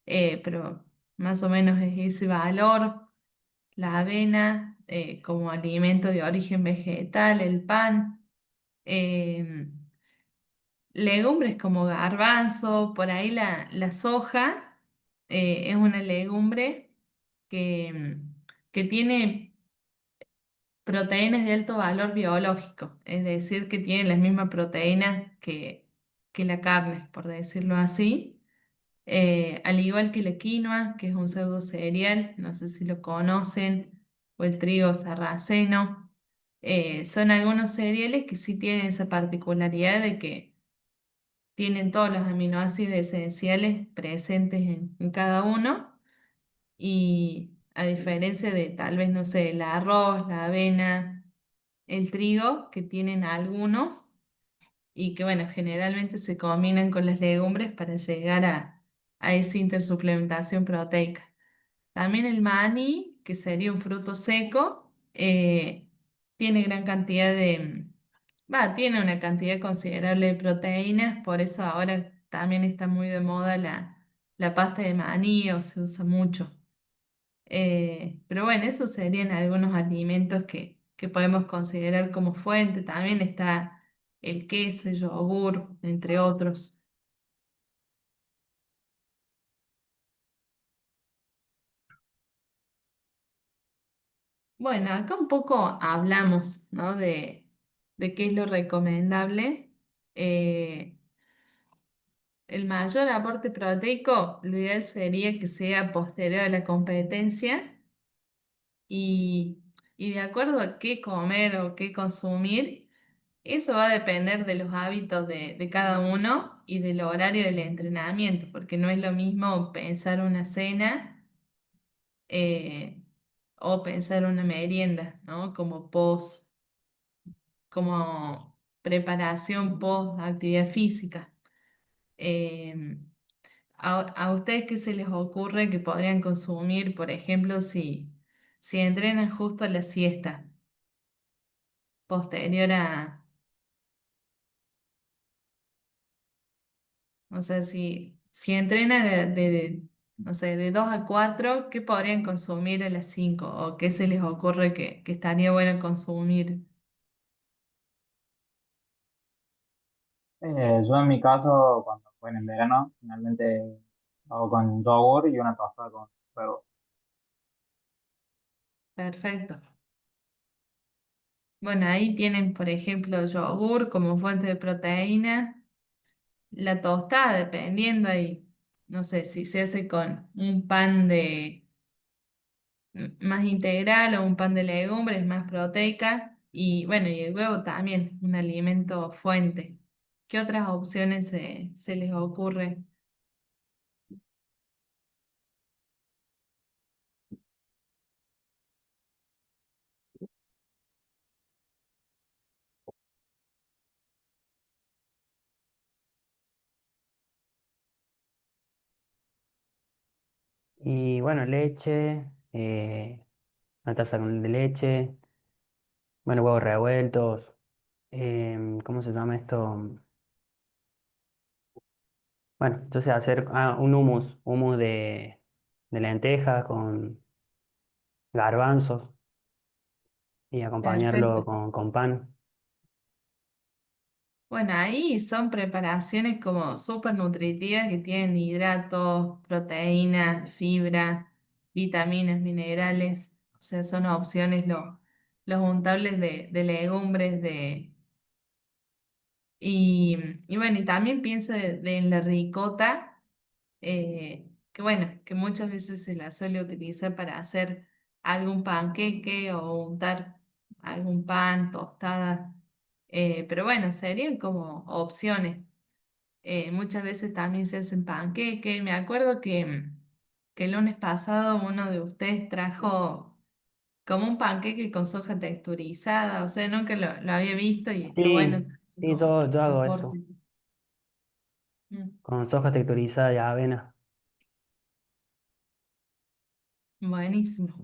pero más o menos es ese valor. La avena como alimento de origen vegetal, el pan, em, legumbres como garbanzo, por ahí la soja es una legumbre que tiene proteínas de alto valor biológico, es decir, que tienen las mismas proteínas que la carne, por decirlo así. Al igual que la quinoa, que es un pseudo cereal, no sé si lo conocen, o el trigo sarraceno. Son algunos cereales que sí tienen esa particularidad de que tienen todos los aminoácidos esenciales presentes en cada uno y a diferencia de tal vez, no sé, el arroz, la avena, el trigo, que tienen algunos y que, bueno, generalmente se combinan con las legumbres para llegar a esa intersuplementación proteica. También el maní, que sería un fruto seco, tiene gran cantidad tiene una cantidad considerable de proteínas, por eso ahora también está muy de moda la pasta de maní o se usa mucho. Pero bueno, esos serían algunos alimentos que podemos considerar como fuente. También está el queso, el yogur, entre otros. Bueno, acá un poco hablamos, ¿no? de qué es lo recomendable. Eh, el mayor aporte proteico, lo ideal sería que sea posterior a la competencia y, y de acuerdo a qué comer o qué consumir. Eso va a depender de los hábitos de cada uno y del horario del entrenamiento, porque no es lo mismo pensar una cena eh, o pensar una merienda, ¿no? Como preparación post actividad física. Eh, a ustedes qué se les ocurre que podrían consumir, por ejemplo, si entrenan justo a la siesta, posterior o sea, si entrenan no sé, de 2 a 4, ¿qué podrían consumir a las 5? ¿O qué se les ocurre que estaría bueno consumir? Yo en mi caso, cuando fue en verano, finalmente hago con yogur y una tostada con huevo. Perfecto. Bueno, ahí tienen, por ejemplo, yogur como fuente de proteína, la tostada, dependiendo ahí, no sé, si se hace con un pan más integral o un pan de legumbres más proteica, y bueno, y el huevo también, un alimento fuente. ¿Qué otras opciones se les ocurre? Y bueno, leche, una taza de leche, bueno, huevos revueltos, ¿cómo se llama esto? Bueno, entonces hacer un hummus de lentejas con garbanzos y acompañarlo Perfecto. con pan. Bueno, ahí son preparaciones como súper nutritivas que tienen hidratos, proteínas, fibra, vitaminas, minerales. O sea, son opciones los untables de legumbres, y bueno, y también pienso en la ricota, que bueno, que muchas veces se la suele utilizar para hacer algún panqueque o untar algún pan, tostada. Pero bueno, serían como opciones. Muchas veces también se hacen panqueques. Me acuerdo que el lunes pasado uno de ustedes trajo como un panqueque con soja texturizada. O sea, nunca lo había visto y está bueno Sí, también sí, como yo hago aporte. eso, Mm, con soja texturizada y avena. buenísimo.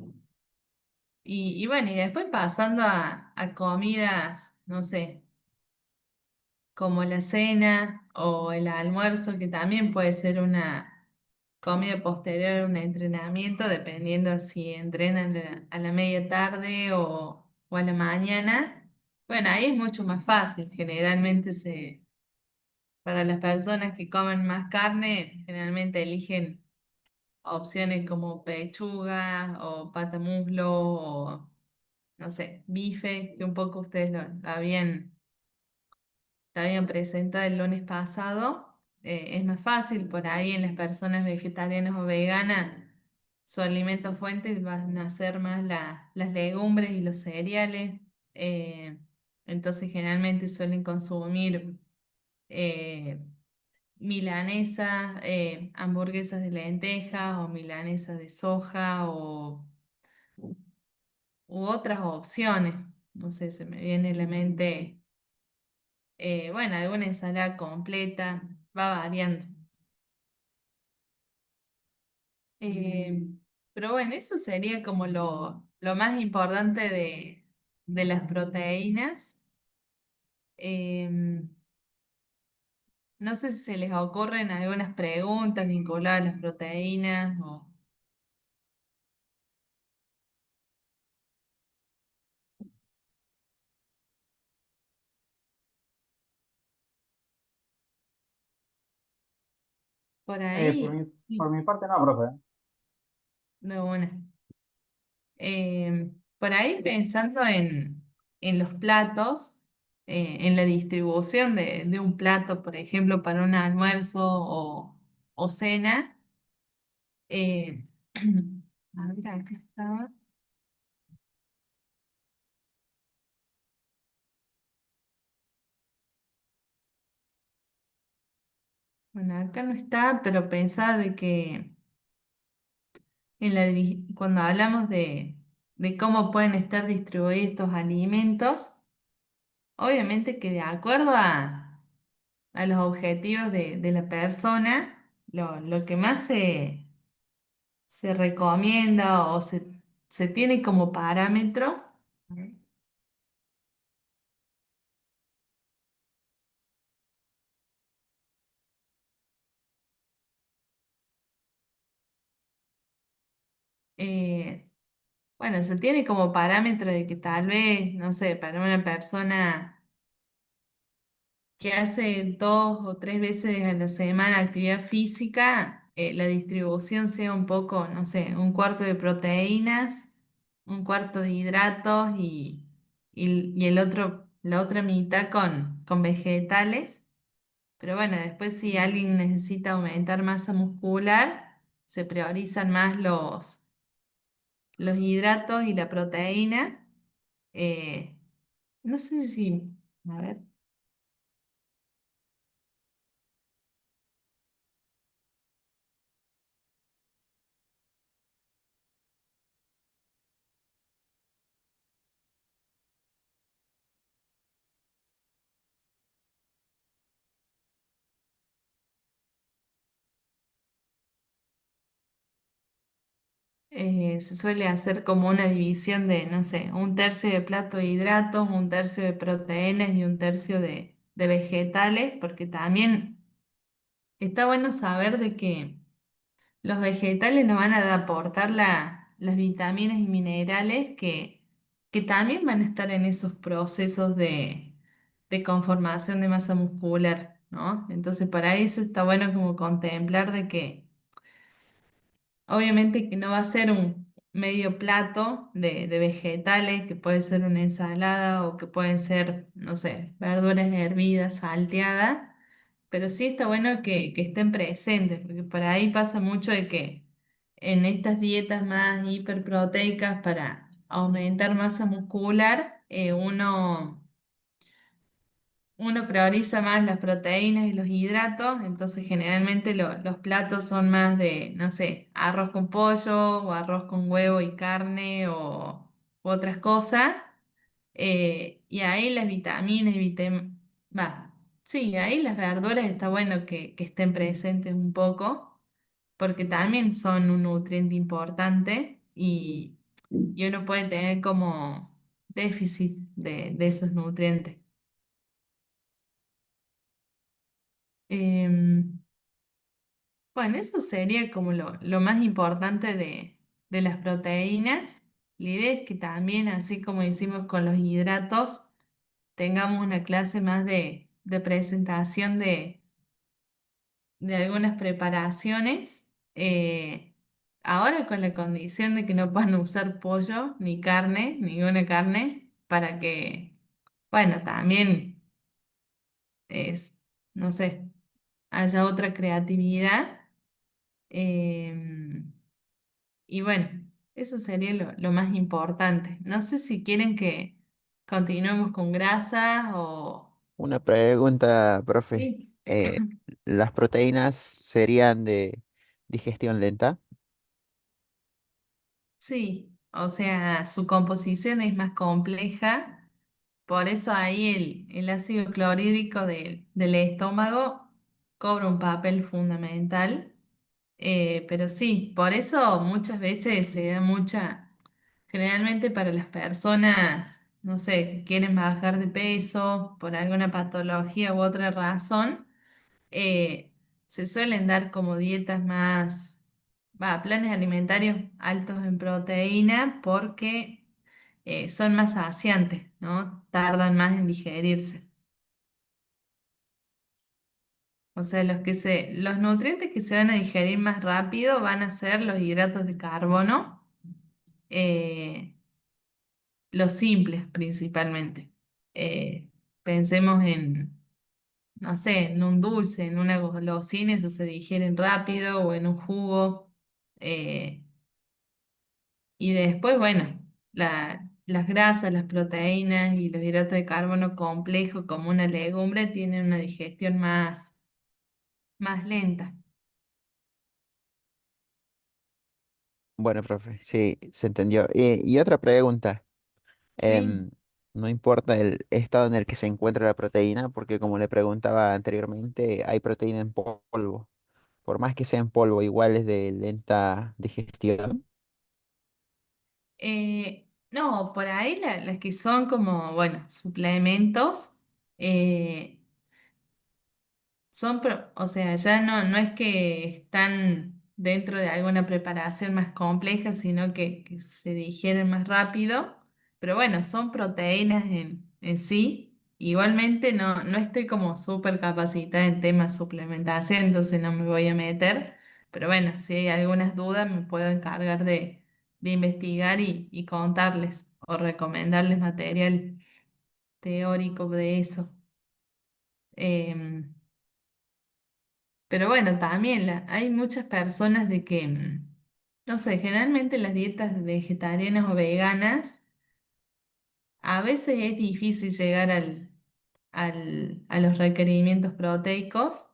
Y bueno, y después pasando a comidas, no sé, como la cena o el almuerzo, que también puede ser una comida posterior a un entrenamiento, dependiendo si entrenan a la media tarde o a la mañana. Bueno, ahí es mucho más fácil. Generalmente para las personas que comen más carne, generalmente eligen opciones como pechuga o pata muslo o no sé, bife, que un poco ustedes lo habían presentado el lunes pasado. Es más fácil, por ahí en las personas vegetarianas o veganas, su alimento fuente van a ser más las legumbres y los cereales. eh, entonces generalmente suelen consumir eh, milanesas, hamburguesas de lentejas o milanesas de soja u otras opciones. No sé, se me viene a la mente, bueno, alguna ensalada completa, va variando. Eh, pero bueno, eso sería como lo más importante de las proteínas. Em, no sé si se les ocurren algunas preguntas vinculadas a las proteínas o por Por ahí. mi, Sí, por mi parte no, profe. de una. Por ahí pensando en los platos, en la distribución de un plato, por ejemplo, para un almuerzo o cena. eh, a ver, acá estaba. Bueno, acá no está, pero pensaba de que cuando hablamos de cómo pueden estar distribuidos estos alimentos, obviamente que de acuerdo a los objetivos de la persona, lo que más se recomienda o se tiene como parámetro, eh, bueno, se tiene como parámetro de que tal vez, no sé, para una persona que hace 2 o 3 veces a la semana actividad física, la distribución sea un poco, no sé, un cuarto de proteínas, un cuarto de hidratos y la otra mitad con vegetales. Pero bueno, después si alguien necesita aumentar masa muscular, se priorizan más los hidratos y la proteína. Eh, no sé si, a ver. Se suele hacer como una división de, no sé, un tercio de plato de hidratos, un tercio de proteínas y un tercio de vegetales, porque también está bueno saber de que los vegetales nos van a aportar las vitaminas y minerales que también van a estar en esos procesos de conformación de masa muscular, ¿no? Entonces, para eso está bueno como contemplar de que obviamente que no va a ser un medio plato de vegetales, que puede ser una ensalada o que pueden ser, no sé, verduras hervidas, salteadas, pero sí está bueno que estén presentes, porque por ahí pasa mucho de que en estas dietas más hiperproteicas para aumentar masa muscular, uno prioriza más las proteínas y los hidratos, entonces generalmente los platos son más de, no sé, arroz con pollo o arroz con huevo y carne u otras cosas. Y ahí las vitaminas y va, sí, ahí las verduras está bueno que estén presentes un poco, porque también son un nutriente importante y uno puede tener como déficit de esos nutrientes. Em, Bueno, eso sería como lo más importante de las proteínas. La idea es que también, así como hicimos con los hidratos, tengamos una clase más de presentación de algunas preparaciones. ahora con la condición de que no puedan usar pollo ni carne, ninguna carne, para que, bueno, también es, no sé, haya otra creatividad. em, y bueno, eso sería lo más importante. No sé si quieren que continuemos con grasas o... Una pregunta, profe. Sí. Eh, ¿Las proteínas serían de digestión lenta? Sí, o sea, su composición es más compleja, por eso ahí el ácido clorhídrico del estómago cobra un papel fundamental. Pero sí, por eso muchas veces se da generalmente para las personas, no sé, que quieren bajar de peso por alguna patología u otra razón, eh, se suelen dar como dietas planes alimentarios altos en proteína porque son más saciantes, ¿no? Tardan más en digerirse. O sea, los nutrientes que se van a digerir más rápido van a ser los hidratos de carbono, eh, los simples principalmente. Pensemos en, no sé, en un dulce, en una golosina, eso se digieren rápido, o en un jugo. eh, y después, bueno, las grasas, las proteínas y los hidratos de carbono complejos como una legumbre tienen una digestión más lenta. Bueno, profe, sí, se entendió. Y otra pregunta. Sí. em, no importa el estado en el que se encuentra la proteína, porque como le preguntaba anteriormente, hay proteína en polvo. Por más que sea en polvo, igual es de lenta digestión. No, por ahí las que son como, bueno, suplementos, eh, o sea, ya no es que están dentro de alguna preparación más compleja, sino que se digieren más rápido, pero bueno, son proteínas en sí. Igualmente no estoy como súper capacitada en temas de suplementación, entonces no me voy a meter, pero bueno, si hay algunas dudas me puedo encargar de investigar y contarles o recomendarles material teórico de eso. Em, pero bueno, también hay muchas personas de que, no sé, generalmente las dietas vegetarianas o veganas, a veces es difícil llegar a los requerimientos proteicos.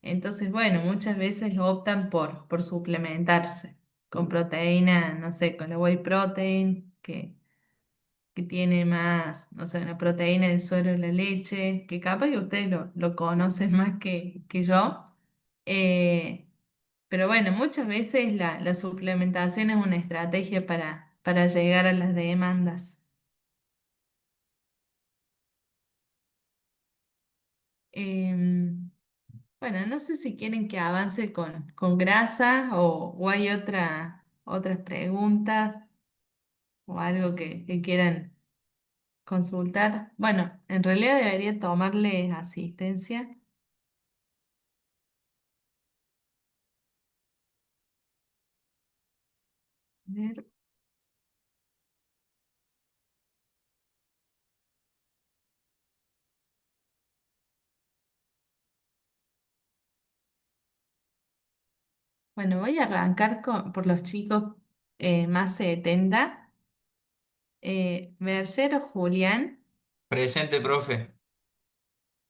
Entonces, bueno, muchas veces optan por suplementarse con proteína, no sé, con la whey protein, que tiene más, no sé, una proteína del suero de la leche, que capaz que ustedes lo conocen más que yo. Eh, pero bueno, muchas veces la suplementación es una estrategia para llegar a las demandas. Em, bueno, no sé si quieren que avance con grasa o hay otras preguntas o algo que quieran consultar. Bueno, en realidad debería tomarles asistencia. A ver. Bueno, voy a arrancar por los chicos más 70. Bercero Julián, Presente, profe.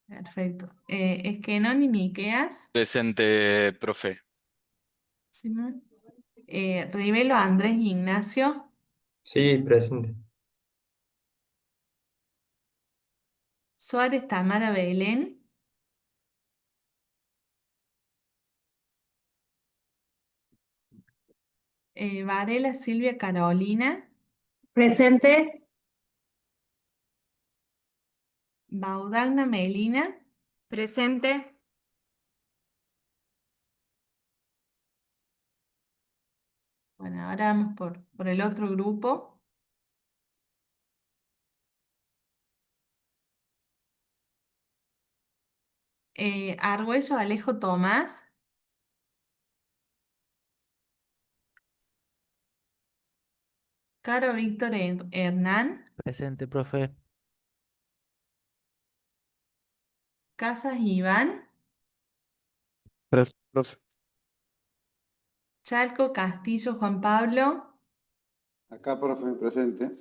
perfecto. Esquenón Miqueas, Presente, profe. Simón. Rivelo Andrés Ignacio, Sí, presente. Suárez Tamara Belén, Varela Silvia Carolina, Presente. Baudagna Melina, Presente. bueno, ahora vamos por el otro grupo. Argüello Alejo Tomás, Caro Víctor Hernán, Presente, profe. Casas Iván, Presente, profe. Chalco Castillo Juan Pablo, Acá, profe, presente.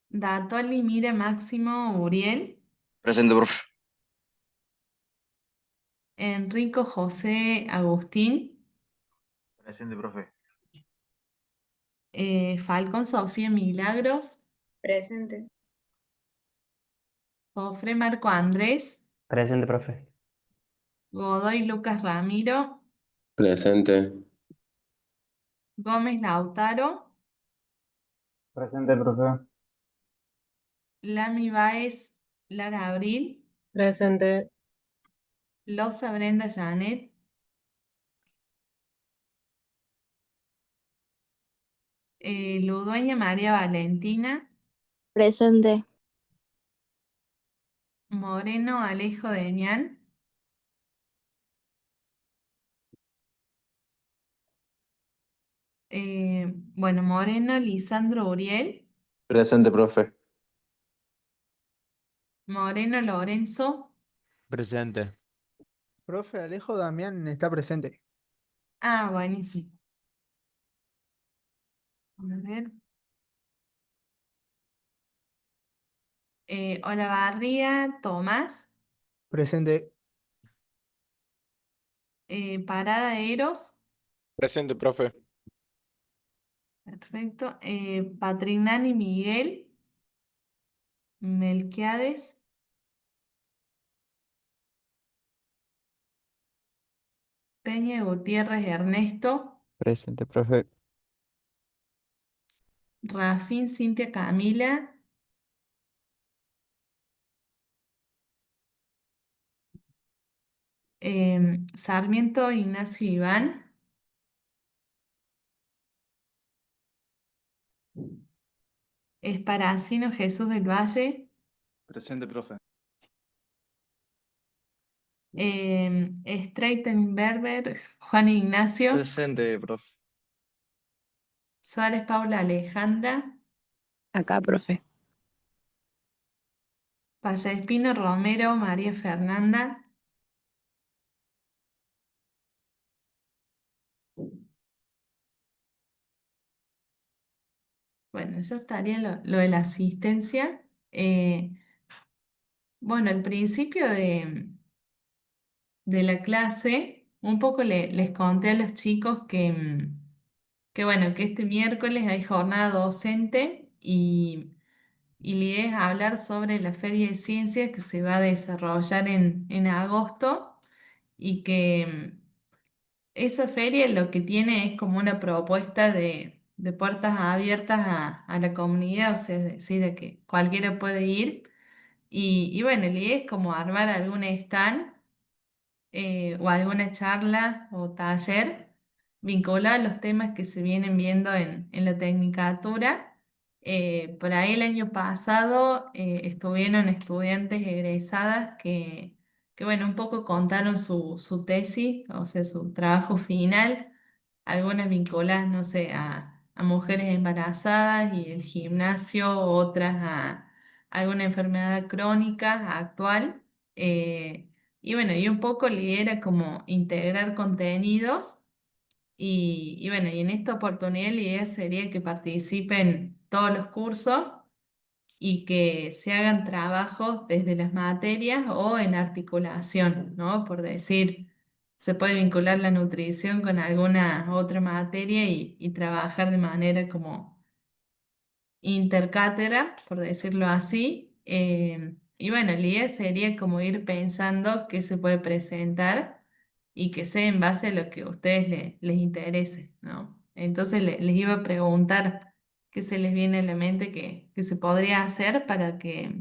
Datoli Mire Máximo Uriel, Presente, profe. Enrico José Agustín, Presente, profe. Falcón Sofía Milagros, Presente. Jofre Marco Andrés, Presente, profe. Godoy Lucas Ramiro, Presente. Gómez Lautaro, Presente, profe. Lami Báez Lara Abril, Presente. Loza Brenda Janet, Ludueña María Valentina, Presente. Moreno Alejo Demián, bueno, Moreno Lisandro Uriel, Presente, profe. Moreno Lorenzo, Presente. Profe Alejo Damián está presente. ah, buenísimo. A ver. Olavarría Tomás, Presente. Parada Eros, Presente, profe. perfecto. Patrignani Miguel, Melquiades, Peña Gutiérrez Ernesto, Presente, profe. Rafín Cintia Camila, Sarmiento Ignacio Iván, Esparacino Jesús del Valle, Presente, profe. Streitenberber Juan Ignacio, Presente, profe. Suárez Paula Alejandra, Acá, profe. Espino Romero María Fernanda, bueno, eso estaría lo de la asistencia. Bueno, al principio de la clase, un poco les conté a los chicos que bueno, que este miércoles hay jornada docente y la idea es hablar sobre la Feria de Ciencias que se va a desarrollar en agosto y que esa feria lo que tiene es como una propuesta de puertas abiertas a la comunidad, o sea, es decir, a que cualquiera puede ir. Y bueno, la idea es como armar algún stand o alguna charla o taller vinculado a los temas que se vienen viendo en la Tecnicatura. Por ahí el año pasado estuvieron estudiantes egresadas que, bueno, un poco contaron su tesis, o sea, su trabajo final, algunas vinculadas, no sé, a mujeres embarazadas y el gimnasio, otras a alguna enfermedad crónica actual. Y bueno, y un poco la idea era como integrar contenidos y bueno, y en esta oportunidad la idea sería que participen todos los cursos y que se hagan trabajos desde las materias o en articulación, ¿no? Por decir, se puede vincular la nutrición con alguna otra materia y trabajar de manera como intercátedra, por decirlo así. Y bueno, la idea sería como ir pensando qué se puede presentar y que sea en base a lo que a ustedes les interese, ¿no? Entonces les iba a preguntar qué se les viene a la mente que se podría hacer para que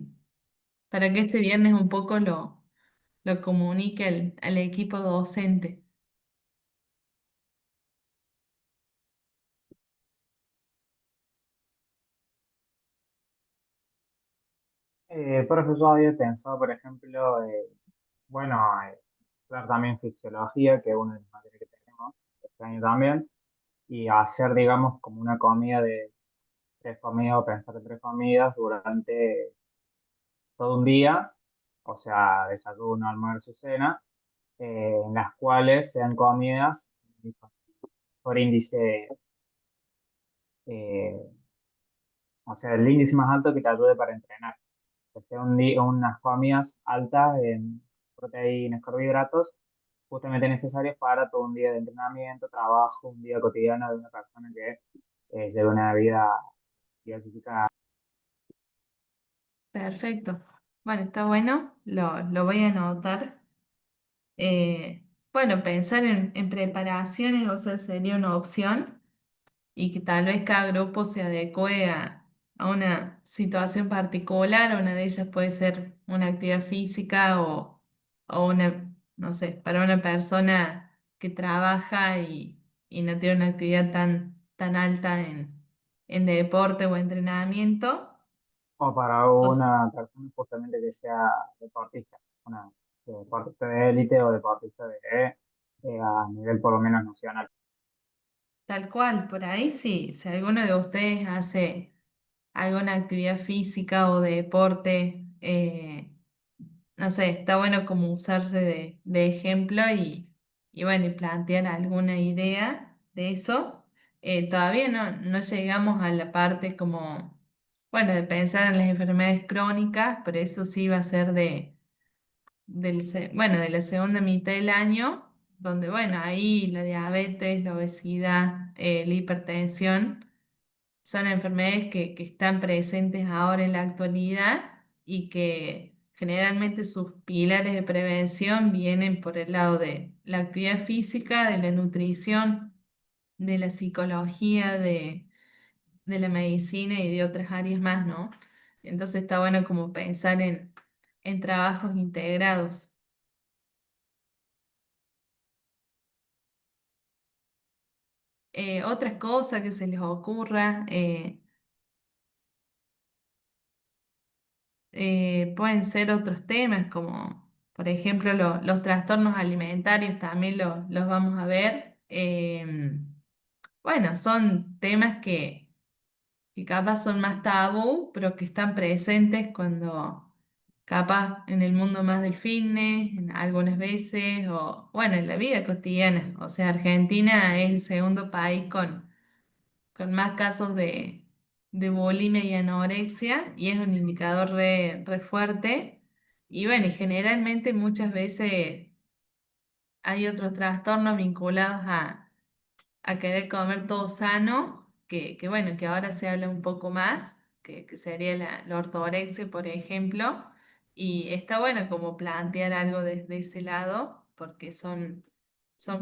este viernes un poco lo comunique al equipo docente. Profe, yo había pensado, por ejemplo, bueno, ver también fisiología, que es una de las materias que tenemos este año también. y hacer, digamos, como una comida de tres comidas o pensar en tres comidas durante todo un día, o sea, desayuno, almuerzo, cena, en las cuales sean comidas por índice, eh, o sea, el índice más alto que te ayude para entrenar, que sea unas comidas altas en proteínas, carbohidratos, justamente necesarios para todo un día de entrenamiento, trabajo, un día cotidiano de una persona que lleva una vida diversificada. Perfecto. Bueno, está bueno, lo voy a anotar. Bueno, pensar en preparaciones, o sea, sería una opción y que tal vez cada grupo se adecue a una situación particular. Una de ellas puede ser una actividad física o una, no sé, para una persona que trabaja y no tiene una actividad tan alta en deporte o entrenamiento. O para una persona justamente que sea deportista, una deportista de élite o deportista a nivel por lo menos nacional. Tal cual, por ahí sí, si alguno de ustedes hace alguna actividad física o de deporte, no sé, está bueno como usarse de ejemplo y bueno, y plantear alguna idea de eso. Todavía no llegamos a la parte como, bueno, de pensar en las enfermedades crónicas, pero eso sí va a ser bueno, de la segunda mitad del año, donde, bueno, ahí la diabetes, la obesidad, la hipertensión son enfermedades que están presentes ahora en la actualidad y que generalmente sus pilares de prevención vienen por el lado de la actividad física, de la nutrición, de la psicología, de la medicina y de otras áreas más, ¿no? Entonces está bueno como pensar en trabajos integrados. Otra cosa que se les ocurra, pueden ser otros temas como, por ejemplo, los trastornos alimentarios también los vamos a ver. Bueno, son temas que capaz son más tabú, pero que están presentes cuando capaz en el mundo más del fitness, algunas veces, o bueno, en la vida cotidiana. O sea, Argentina es el segundo país con más casos de bulimia y anorexia, y es un indicador re fuerte. Y bueno, y generalmente muchas veces hay otros trastornos vinculados a querer comer todo sano, que bueno, que ahora se habla un poco más, que sería la ortorexia, por ejemplo. Y está bueno como plantear algo desde ese lado, porque son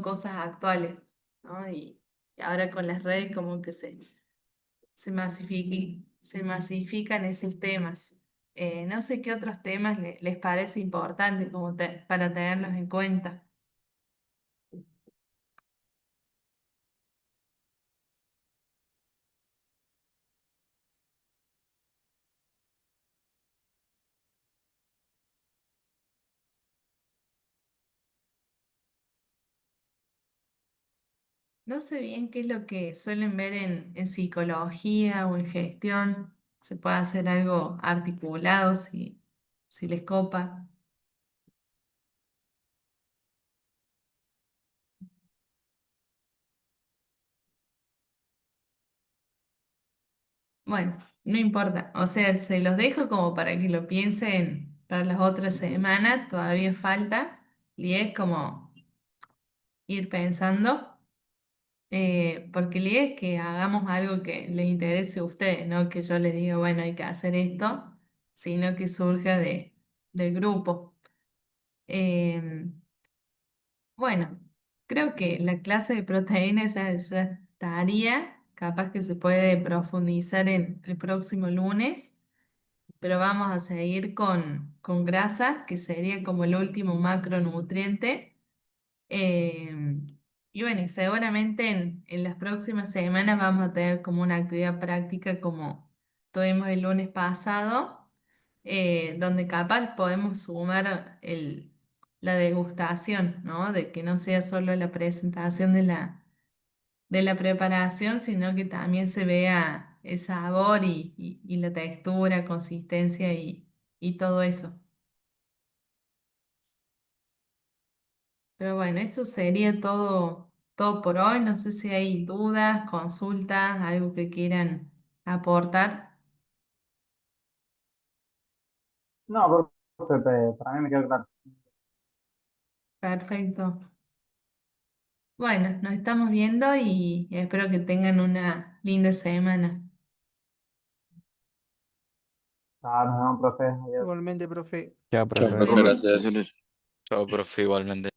cosas actuales, ¿no? Y ahora con las redes como que se masifican esos temas. No sé qué otros temas les parece importante como para tenerlos en cuenta. No sé bien qué es lo que suelen ver en psicología o en gestión. Se puede hacer algo articulado si les copa. Bueno, no importa. O sea, se los dejo como para que lo piensen para las otras semanas. Todavía falta. Y es como ir pensando. Porque la idea es que hagamos algo que les interese a ustedes, no que yo les diga, bueno, hay que hacer esto, sino que surja del grupo. Em, bueno, creo que la clase de proteínas ya estaría, capaz que se puede profundizar en el próximo lunes, pero vamos a seguir con grasa, que sería como el último macronutriente. Eh, y bueno, y seguramente en las próximas semanas vamos a tener como una actividad práctica como tuvimos el lunes pasado, donde capaz podemos sumar la degustación, ¿no? De que no sea solo la presentación de la preparación, sino que también se vea el sabor y la textura, consistencia y todo eso. Pero bueno, eso sería todo por hoy. No sé si hay dudas, consultas, algo que quieran aportar. No, profe, para mí me quedó claro. Perfecto. Bueno, nos estamos viendo y espero que tengan una linda semana. Chao, nos vemos, profe. Adiós. Igualmente, profe. Chao, Chao, profe. profe, gracias. Chao, profe, igualmente.